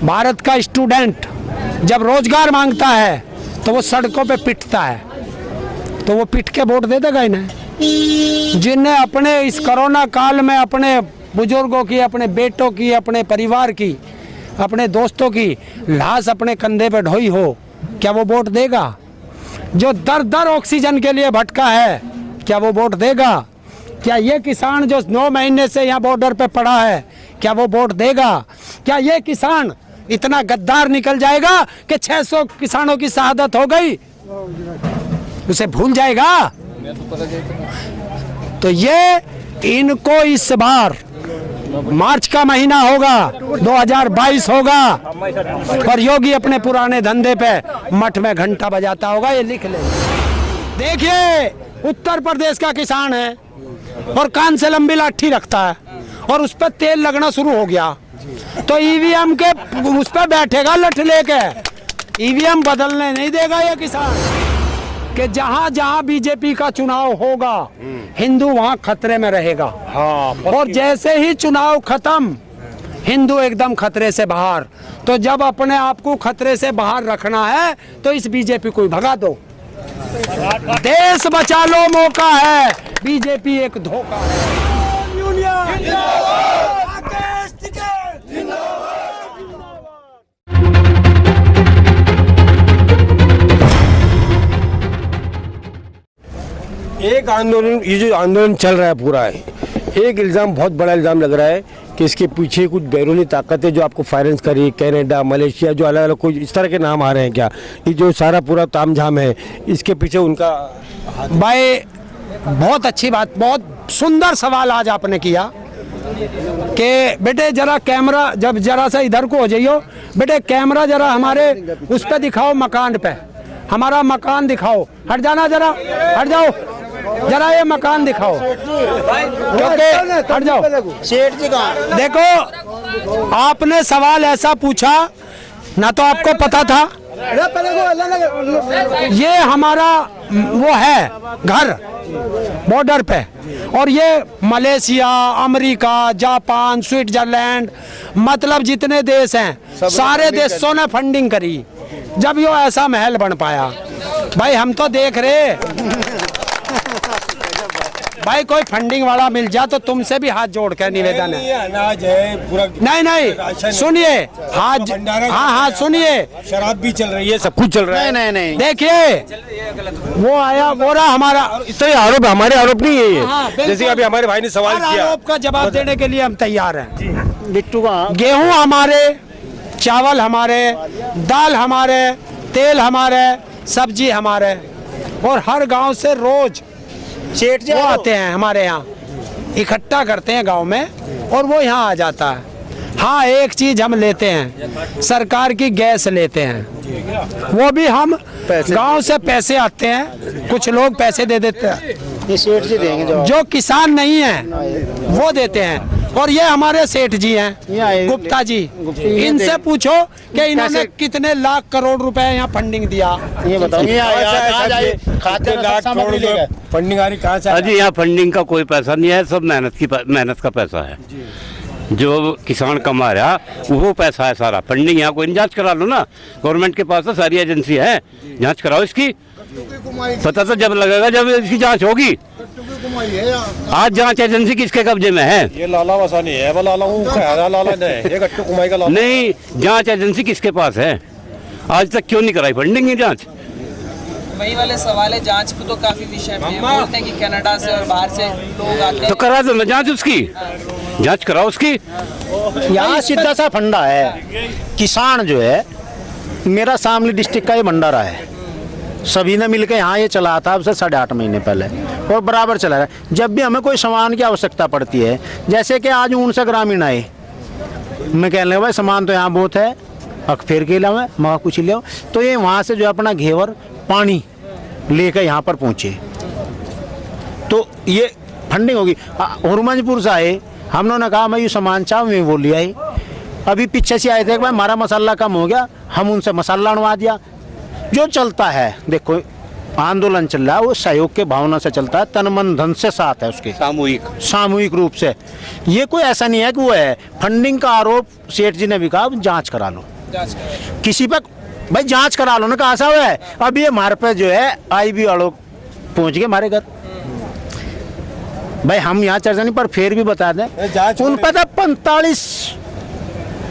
भारत का स्टूडेंट जब रोजगार मांगता है तो वो सड़कों पे पिटता है, तो वो पिट के वोट दे देगा इन्हें। जिन्हें अपने इस कोरोना काल में अपने बुजुर्गों की, अपने बेटों की, अपने परिवार की, अपने दोस्तों की लाश अपने कंधे पे ढोई हो, क्या वो वोट देगा? जो दर दर ऑक्सीजन के लिए भटका है, क्या वो वोट देगा? क्या ये किसान जो 9 महीने से यहाँ बॉर्डर पे पड़ा है, क्या वो वोट देगा? क्या ये किसान इतना गद्दार निकल जाएगा कि 600 किसानों की शहादत हो गई, उसे भूल जाएगा? तो ये इनको इस बार मार्च का महीना होगा, 2022 होगा, और योगी अपने पुराने धंधे पे मठ में घंटा बजाता होगा, ये लिख ले। देखिए, उत्तर प्रदेश का किसान है और कान से लंबी लाठी रखता है और उस पर तेल लगना शुरू हो गया, तो ईवीएम के उस पर बैठेगा लठ लेके, ईवीएम बदलने नहीं देगा ये किसान। कि जहां जहां बीजेपी का चुनाव होगा, हिंदू वहां खतरे में रहेगा। और जैसे ही चुनाव खत्म, हिंदू एकदम खतरे से बाहर। तो जब अपने आप को खतरे से बाहर रखना है तो इस बीजेपी को भगा दो। देश बचा लो, मौका है, बीजेपी एक धोखा है। एक आंदोलन, ये जो आंदोलन चल रहा है पूरा है, एक इल्ज़ाम, बहुत बड़ा इल्ज़ाम लग रहा है कि इसके पीछे कुछ बैरूनी ताकतें जो आपको फाइनेंस करी, कनाडा, मलेशिया, जो अलग अलग कुछ इस तरह के नाम आ रहे हैं। क्या ये जो सारा पूरा तामझाम है, इसके पीछे उनका? भाई बहुत अच्छी बात, बहुत सुंदर सवाल आज आपने किया कि बेटे जरा कैमरा, जब जरा सा इधर को हो जाइयो बेटे, कैमरा जरा हमारे उस पे दिखाओ, मकान पे, हमारा मकान दिखाओ। हट जाना जरा, हट जाओ जरा, ये मकान दिखाओ, क्योंकि हट जाओ। सेठ जी कहाँ? देखो, आपने सवाल ऐसा पूछा ना, तो आपको पता था ये हमारा वो है घर बॉर्डर पे, और ये मलेशिया, अमेरिका, जापान, स्विट्जरलैंड, मतलब जितने देश हैं सारे देशों ने फंडिंग करी जब यो ऐसा महल बन पाया। भाई हम तो देख रहे भाई, कोई फंडिंग वाला मिल जाए तो तुमसे भी हाथ जोड़ कर निवेदन है। अनाज है पूरा, नहीं सुनिए, हाथ, हाँ सुनिए, शराब भी चल रही है, सब कुछ चल रहा है। नहीं देखिए, वो आया बोरा हमारा, इस तरह आरोप, हमारे आरोप नहीं है ये। जैसे अभी हमारे भाई ने सवाल किया, आरोप का जवाब देने के लिए हम तैयार हैं। बिट्टू कहाँ? गेहूं हमारे, चावल हमारे, दाल हमारे, तेल हमारे, सब्जी हमारे, और हर गांव से रोज सेठ जी वो आते हैं हमारे यहाँ, इकट्ठा करते हैं गांव में, और वो यहाँ आ जाता है। हाँ, एक चीज हम लेते हैं, सरकार की गैस लेते हैं, वो भी हम गांव से पैसे आते हैं, कुछ लोग पैसे दे देते हैं, ये सेठ जी देंगे जो किसान नहीं है वो देते हैं। और ये हमारे सेठ जी हैं, गुप्ता जी, इनसे पूछो कि इन्होंने कितने लाख करोड़ रुपए यहाँ फंडिंग दिया। ये बताओ, फंडिंग आ रही कहाँ से? जी, यहाँ फंडिंग का कोई पैसा नहीं है, सब मेहनत का पैसा है। जो किसान कमा रहा वो पैसा है सारा। फंडिंग यहाँ कोई नहीं, जांच करा लो ना, गवर्नमेंट के पास तो सारी एजेंसी है, जांच कराओ इसकी, पता तो जब लगेगा जब इसकी जांच होगी। आज जांच एजेंसी किसके कब्जे में है? ये लाला वसा नहीं है, लाला नहीं, ये गट्टू कुमाई का लाला नहीं, जांच एजेंसी किसके पास है? आज तक क्यों नहीं कराई फंडिंग की जांच? वही वाले सवाल है, जांच पे तो काफी विषय में बोलते हैं कि कनाडा से और बाहर से लोग आते हैं, तो करा दो ना जांच, उसकी जांच कराओ उसकी। यहाँ सीधा सा फंडा है, किसान जो है, मेरा शामली डिस्ट्रिक्ट का ये भंडारा है, सभी ने मिलकर यहाँ ये चला था अब से 8.5 महीने पहले, और बराबर चला रहा है। जब भी हमें कोई सामान की आवश्यकता पड़ती है, जैसे कि आज ऊन से ग्रामीण आए, मैं कहने लगा भाई सामान तो यहाँ बहुत है, अख फेर के लाओ, मगा कुछ ले आओ, तो ये वहाँ से जो अपना घेवर पानी लेकर यहाँ पर पहुँचे, तो ये फंडिंग होगी। हुरमंजपुर से आए, हम लोगों ने कहा मैं ये सामान चाह, मैं वो ले आई। अभी पीछे से आए थे कि भाई हमारा मसाला कम हो गया, हम उनसे मसाला अणवा दिया। जो चलता है देखो, आंदोलन चल रहा है वो सहयोग के भावना से चलता है, तन मन धन से साथ है उसके, सामूहिक रूप से। ये कोई ऐसा नहीं है कि वो है फंडिंग का आरोप सेठ जी ने भी कहा जांच करा लो, किसी पर भाई जांच करा लो ना, कहा सा हुआ है। अब ये हमारे पे जो है IB वालों पहुंच गए हमारे घर, भाई हम यहाँ चर्चा नहीं पर फिर भी बता दें उन पर था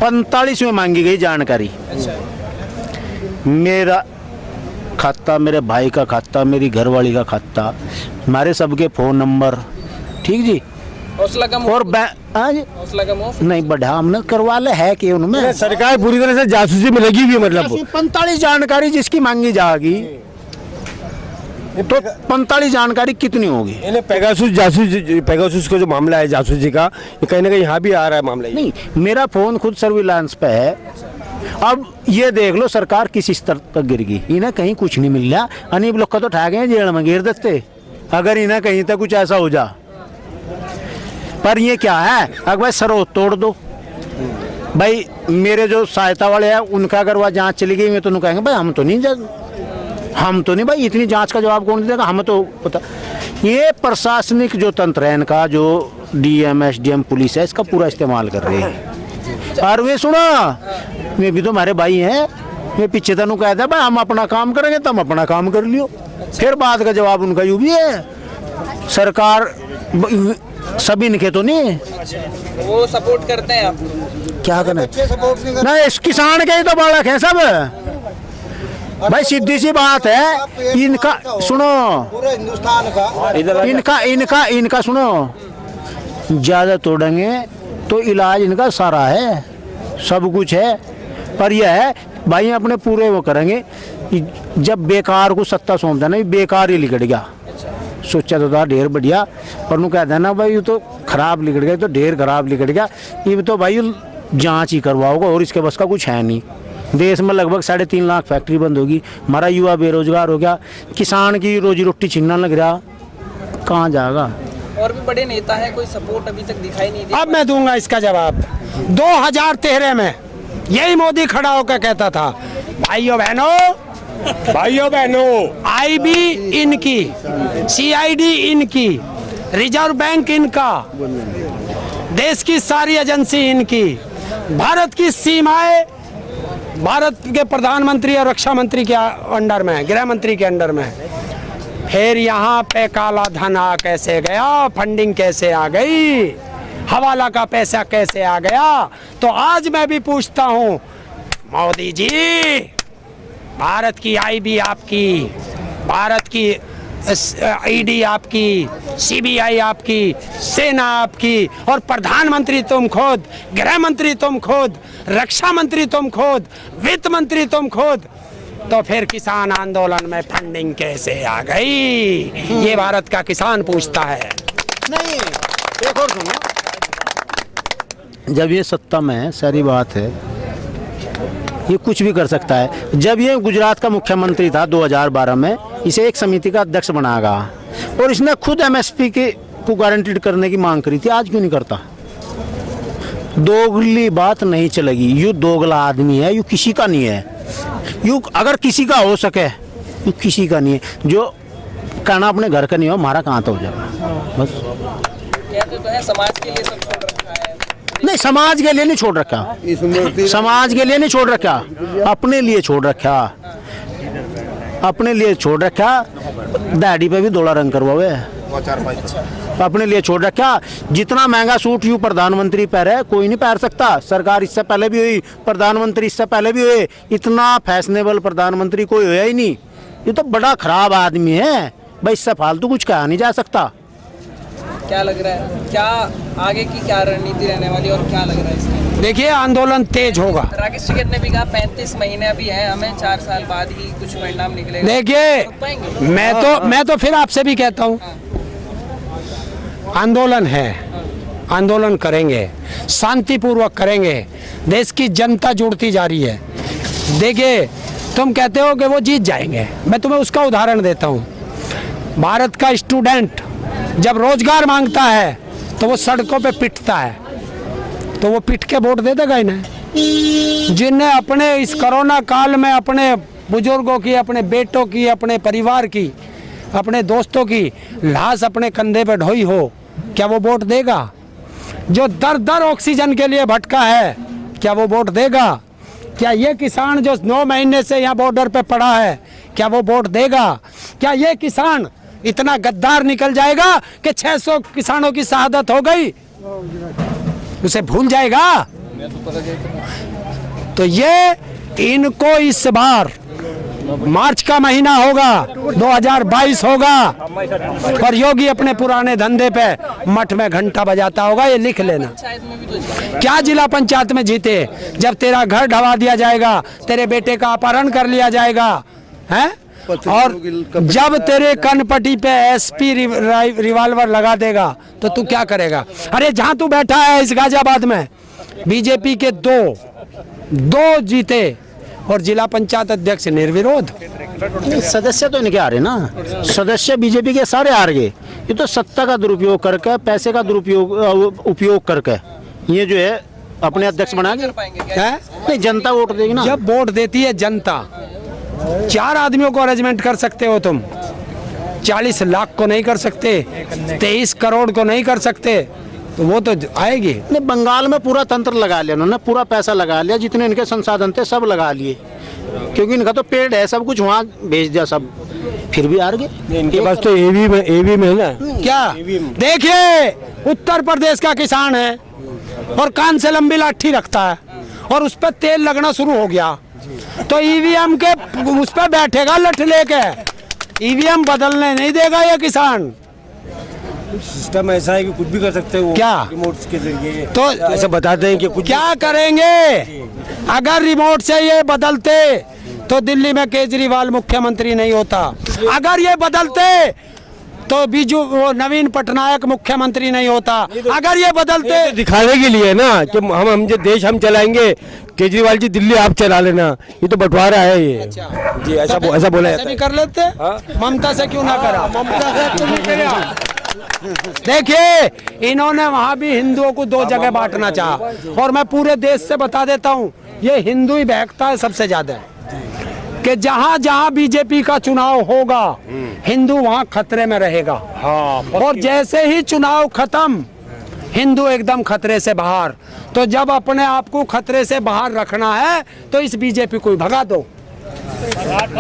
45 में मांगी गई जानकारी। मेरा खाता, मेरे भाई का खाता, मेरी घरवाली का खाता, हमारे सबके फोन नंबर, ठीक जी। हौसला कम और हौसला कम हो नहीं बढ़ा हमने करवा ले है कि उनमें सरकार पूरी तरह से जासूसी में लगी हुई है, मतलब 45 जानकारी जिसकी मांगी जाएगी तो 45 जानकारी कितनी होगी? पेगासुस का जो मामला है जासूसी का, ये कहीं ना कहीं यहाँ भी आ रहा है मामला। नहीं, मेरा फोन खुद सर्विलांस पे है। अब ये देख लो सरकार किस स्तर तक गिर गई, इन्हें कहीं कुछ नहीं मिल रहा, अनीब लोग का तो ठा गए जेल में गिर देते अगर इन्हें कहीं तक कुछ ऐसा हो जा। पर ये क्या है, अगर भाई सरोत तोड़ दो, भाई मेरे जो सहायता वाले हैं उनका अगर वह जांच चली गई, मैं तो कहेंगे भाई हम तो नहीं भाई इतनी जांच का जवाब कौन देगा, हमें तो पता। ये प्रशासनिक जो तंत्र है इनका, जो DM SDM पुलिस है, इसका पूरा इस्तेमाल कर रहे हैं। और वे सुनो, वे भी तो हमारे भाई हैं, वे पीछे तनु कहता है भाई हम अपना काम करेंगे, तुम अपना काम कर लियो। फिर बात का जवाब उनका यूं भी है, सरकार सभी इनके तो नहीं वो सपोर्ट करते हैं आप? क्या करें, नहीं इस किसान के ही तो बालक है सब भाई, सीधी सी बात है। इनका सुनो, पूरे हिंदुस्तान का इनका सुनो, ज्यादा तोड़ेंगे तो इलाज इनका सारा है, सब कुछ है। पर यह है भाई अपने पूरे वो करेंगे, जब बेकार को सत्ता सौंप देना, बेकार ही लिखट गया। सोचा तो था ढेर बढ़िया, पर नु कह देना भाई ये तो खराब लिखट गया, तो ढेर खराब लिखट गया, ये तो भाई जांच ही करवाओगे और इसके बस का कुछ है नहीं। देश में लगभग 3.5 लाख फैक्ट्री बंद होगी, हमारा युवा बेरोजगार हो गया, किसान की रोजी रोटी छीनना लग रहा, कहाँ जाएगा? और भी बड़े नेता हैं, कोई सपोर्ट अभी तक दिखाई नहीं दिया। अब मैं दूंगा इसका जवाब। 2013 में यही मोदी खड़ा होकर कहता था, भाइयों बहनों IB इनकी, CID इनकी, रिजर्व बैंक इनका, देश की सारी एजेंसी इनकी, भारत की सीमाएं भारत के प्रधानमंत्री और रक्षा मंत्री के अंडर में, गृह मंत्री के अंडर में। फिर यहाँ पे काला धन आ कैसे गया, फंडिंग कैसे आ गई, हवाला का पैसा कैसे आ गया। तो आज मैं भी पूछता हूँ मोदी जी, भारत की IB आपकी, भारत की ED आपकी, CBI आपकी, सेना आपकी, और प्रधानमंत्री तुम खुद, गृह मंत्री तुम खुद, रक्षा मंत्री तुम खुद, वित्त मंत्री तुम खुद, तो फिर किसान आंदोलन में फंडिंग कैसे आ गई? ये भारत का किसान पूछता है। नहीं, एक और सुनो, जब ये सत्ता में है, सारी बात है, ये कुछ भी कर सकता है। जब ये गुजरात का मुख्यमंत्री था 2012 में, इसे एक समिति का अध्यक्ष बनाया और इसने खुद MSP के को गारंटीड करने की मांग करी थी, आज क्यों नहीं करता? दोगली बात नहीं चलेगी, यू दोगला आदमी है, यू किसी का नहीं है, यू अगर किसी का हो सके, यू किसी का नहीं है। जो कहना अपने घर का नहीं हो, हमारा कहाँ तो हो जाएगा बस। कहते तो है समाज के लिए सब छोड़ रखा है। नहीं, समाज के लिए नहीं छोड़ रखा, समाज के लिए नहीं छोड़ रखा, अपने लिए छोड़ रखा, अपने लिए छोड़ रखा। दाढ़ी पे भी दोला रंग करवावे, अपने लिए छोड़ रखा। जितना महंगा सूट यू प्रधानमंत्री पहने कोई नहीं पहन सकता। सरकार इससे पहले भी हुई, प्रधानमंत्री इससे पहले भी हुए, इतना फैशनेबल प्रधानमंत्री कोई हुआ ही नहीं। ये तो बड़ा खराब आदमी है भाई, इससे फालतू कुछ कहा नहीं जा सकता। क्या लग रहा है, क्या आगे की क्या रणनीति रहने वाली, और क्या लग रहा है इसमें? देखिए आंदोलन तेज होगा। राकेश टिकैत ने भी कहा 35 महीने अभी हैं, हमें 4 साल बाद ही कुछ परिणाम निकलेगा। देखिए मैं तो फिर आपसे भी कहता हूँ, आंदोलन है, आंदोलन करेंगे, शांतिपूर्वक करेंगे, देश की जनता जुड़ती जा रही है। देखिए तुम कहते हो कि वो जीत जाएंगे, मैं तुम्हें उसका उदाहरण देता हूँ। भारत का स्टूडेंट जब रोजगार मांगता है तो वो सड़कों पे पिटता है, तो वो पिट के वोट दे देगा इन्हें? जिन्हें अपने इस कोरोना काल में अपने बुजुर्गों की, अपने बेटों की, अपने परिवार की, अपने दोस्तों की लाश अपने कंधे पे ढोई हो, क्या वो वोट देगा? जो दर दर ऑक्सीजन के लिए भटका है, क्या वो वोट देगा? क्या ये किसान जो 9 महीने से यहाँ बॉर्डर पे पड़ा है, क्या वो वोट देगा? क्या ये किसान इतना गद्दार निकल जाएगा कि 600 किसानों की शहादत हो गई, उसे भूल जाएगा? तो ये इनको इस बार मार्च का महीना होगा, 2022 होगा, और योगी अपने पुराने धंधे पे मठ में घंटा बजाता होगा, ये लिख लेना। पंचायत में भी तो जीते। क्या जिला पंचायत में जीते? जब तेरा घर ढवा दिया जाएगा, तेरे बेटे का अपहरण कर लिया जाएगा, हैं? और जब तेरे कनपट्टी पे एसपी रिवाल्वर लगा देगा तो तू क्या करेगा? अरे जहां तू बैठा है इस गाजियाबाद में बीजेपी के दो जीते और जिला पंचायत अध्यक्ष निर्विरोध। सदस्य तो इनके आ रहे ना, सदस्य बीजेपी के सारे हार गए। ये तो सत्ता का दुरुपयोग करके, पैसे का उपयोग करके ये जो है अपने अध्यक्ष बना के कर पाएंगे क्या? है? नहीं, जनता वोट देगी ना। जब वोट देती है जनता, 4 आदमियों को अरेंजमेंट कर सकते हो तुम, 40 लाख को नहीं कर सकते, 23 करोड़ को नहीं कर सकते, तो वो तो आएगी। नहीं, बंगाल में पूरा तंत्र लगा लिया उन्होंने, पूरा पैसा लगा लिया, जितने इनके संसाधन थे सब लगा लिए, क्योंकि इनका तो पेड़ है, सब कुछ वहाँ भेज दिया सब, फिर भी हार गए। इनके पास तो एवी में है ना। क्या देखिए, उत्तर प्रदेश का किसान है और कान से लंबी लाठी रखता है और उस पर तेल लगना शुरू हो गया, तो ईवीएम के उस पर बैठेगा लठ लेके, ईवीएम बदलने नहीं देगा ये किसान। सिस्टम ऐसा है कि कुछ भी कर सकते हो क्या? रिमोट के जरिए तो ऐसा बताते हैं कि कुछ क्या करेंगे? अगर रिमोट से ये बदलते तो दिल्ली में केजरीवाल मुख्यमंत्री नहीं होता, अगर ये बदलते तो बीजू वो नवीन पटनायक मुख्यमंत्री नहीं होता, अगर ये बदलते। तो दिखाने के लिए ना कि हम जो देश हम चलाएंगे, केजरीवाल जी दिल्ली आप चला लेना, ये तो बंटवारा है ये। जी ऐसा बोला जाता भी है। कर लेते, ममता से क्यों ना करा? ममता से क्यों नहीं करा? देखिए, इन्होंने वहां भी हिंदुओं को 2 जगह बांटना चाहा, और मैं पूरे देश से बता देता हूं, ये हिंदू ही बहकता है सबसे ज्यादा, कि जहां जहां बीजेपी का चुनाव होगा हिंदू वहां खतरे में रहेगा। और जैसे ही चुनाव खत्म, हिंदू एकदम खतरे से बाहर। तो जब अपने आप को खतरे से बाहर रखना है तो इस बीजेपी को भगा दो,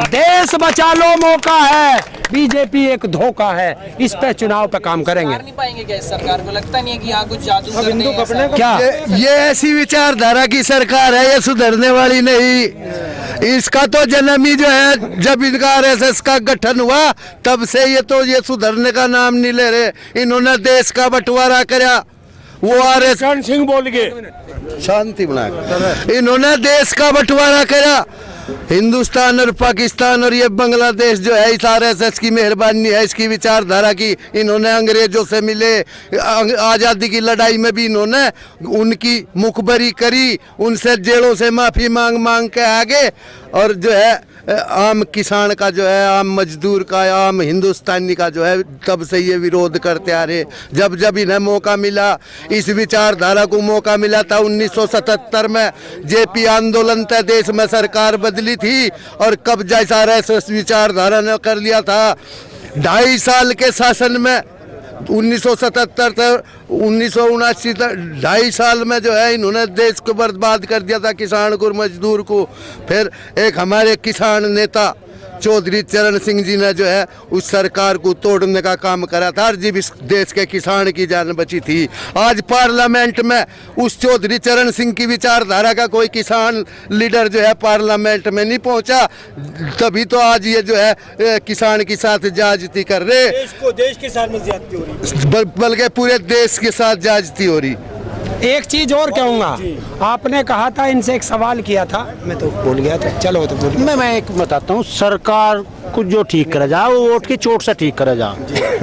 देश बचा लो, मौका है। बीजेपी एक धोखा है, इस पे चुनाव पे काम करेंगे। हार नहीं पाएंगे क्या इस सरकार को? लगता नहीं है कि यहाँ कुछ जादू करने हैं ऐसा? क्या ये ऐसी विचारधारा की सरकार है, ये सुधरने वाली नहीं। इसका तो जन्म ही जो है जब इनका आरएसएस का गठन हुआ तब से ये सुधरने का नाम नहीं ले रहे। इन्होंने देश का बंटवारा करा, वो आरएसएस सिंह बोल के शांति बना, इन्होंने देश का बंटवारा करा। हिंदुस्तान और पाकिस्तान और ये बांग्लादेश जो है इस आरएसएस की मेहरबानी है, इसकी विचारधारा की। इन्होंने अंग्रेजों से मिले, आज़ादी की लड़ाई में भी इन्होंने उनकी मुखबरी करी, उनसे जेलों से माफ़ी मांग मांग के आगे, और जो है आम किसान का जो है, आम मजदूर का, आम हिंदुस्तानी का जो है तब से ये विरोध करते आ रहे। जब जब इन्हें मौका मिला, इस विचारधारा को मौका मिला था 1977 में, जेपी आंदोलन तय देश में सरकार बदली थी, और कब्जा इस आरएसएस विचारधारा ने कर लिया था। 2.5 साल के शासन में 1977 तक 1979 तक 2.5 साल में जो है इन्होंने देश को बर्बाद कर दिया था, किसान को, मजदूर को। फिर एक हमारे किसान नेता चौधरी चरण सिंह जी ने जो है उस सरकार को तोड़ने का काम करा था, और जब इस देश के किसान की जान बची थी। आज पार्लियामेंट में उस चौधरी चरण सिंह की विचारधारा का कोई किसान लीडर जो है पार्लियामेंट में नहीं पहुंचा, तभी तो आज ये जो है किसान के साथ ज्यादती कर रहे, देश के साथ में ज्यादती हो रही है। बल्कि पूरे देश के साथ ज्यादती हो रही। एक चीज और कहूँगा, आपने कहा था, इनसे एक सवाल किया था, मैं तो भूल गया था, चलो तो भूल गया। मैं एक बताता हूँ, सरकार कुछ जो ठीक करे जा, वो वोट की चोट से ठीक करे जा,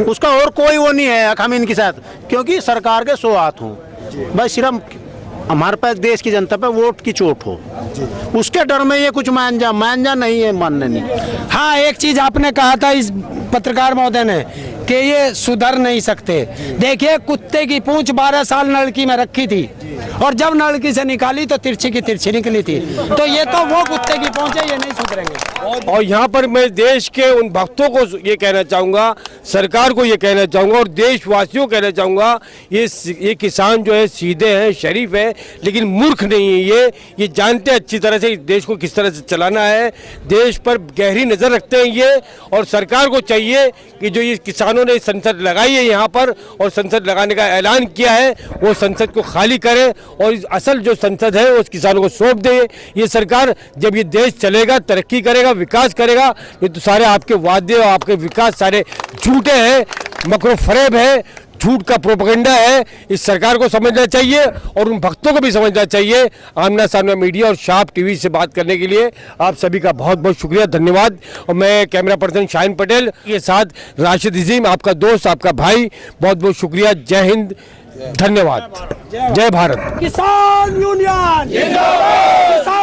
उसका और कोई वो नहीं है हम इनके साथ, क्योंकि सरकार के 100 हाथ हों, बस सिर्फ हमारे पास देश की जनता पे वोट की चोट हो, उसके डर में ये कुछ मान जा नहीं है, मानने नहीं। हाँ, एक चीज आपने कहा था इस पत्रकार महोदय ने कि ये सुधर नहीं सकते। देखिए, कुत्ते की पूंछ 12 साल लड़की में रखी थी, और जब नलकी से निकाली तो तिरछी की तिरछी निकली थी। तो ये तो वो कुत्ते की पहुंचे, ये नहीं सुधरेंगे। और यहाँ पर मैं देश के उन भक्तों को ये कहना चाहूँगा, सरकार को ये कहना चाहूँगा और देशवासियों को कहना चाहूँगा, ये किसान जो है सीधे हैं, शरीफ है, लेकिन मूर्ख नहीं है। ये जानते हैं अच्छी तरह से इस देश को किस तरह से चलाना है, देश पर गहरी नज़र रखते हैं ये। और सरकार को चाहिए कि जो ये किसानों ने संसद लगाई है यहाँ पर और संसद लगाने का ऐलान किया है, वो संसद को खाली करे और इस असल जो संसद है उस किसानों को सौंप दे। ये सरकार, जब ये देश चलेगा, तरक्की करेगा, विकास करेगा। ये तो सारे आपके वादे और आपके विकास सारे झूठे हैं, मकरो फरेब है, झूठ का प्रोपेगेंडा है। इस सरकार को समझना चाहिए और उन भक्तों को भी समझना चाहिए। आमना सामना मीडिया और शाप टीवी से बात करने के लिए आप सभी का बहुत बहुत शुक्रिया, धन्यवाद। और मैं कैमरा पर्सन शाहीन पटेल के साथ राशिद अजीम, आपका दोस्त, आपका भाई, बहुत बहुत शुक्रिया। जय हिंद, धन्यवाद, जय भारत। किसान यूनियन जिंदाबाद।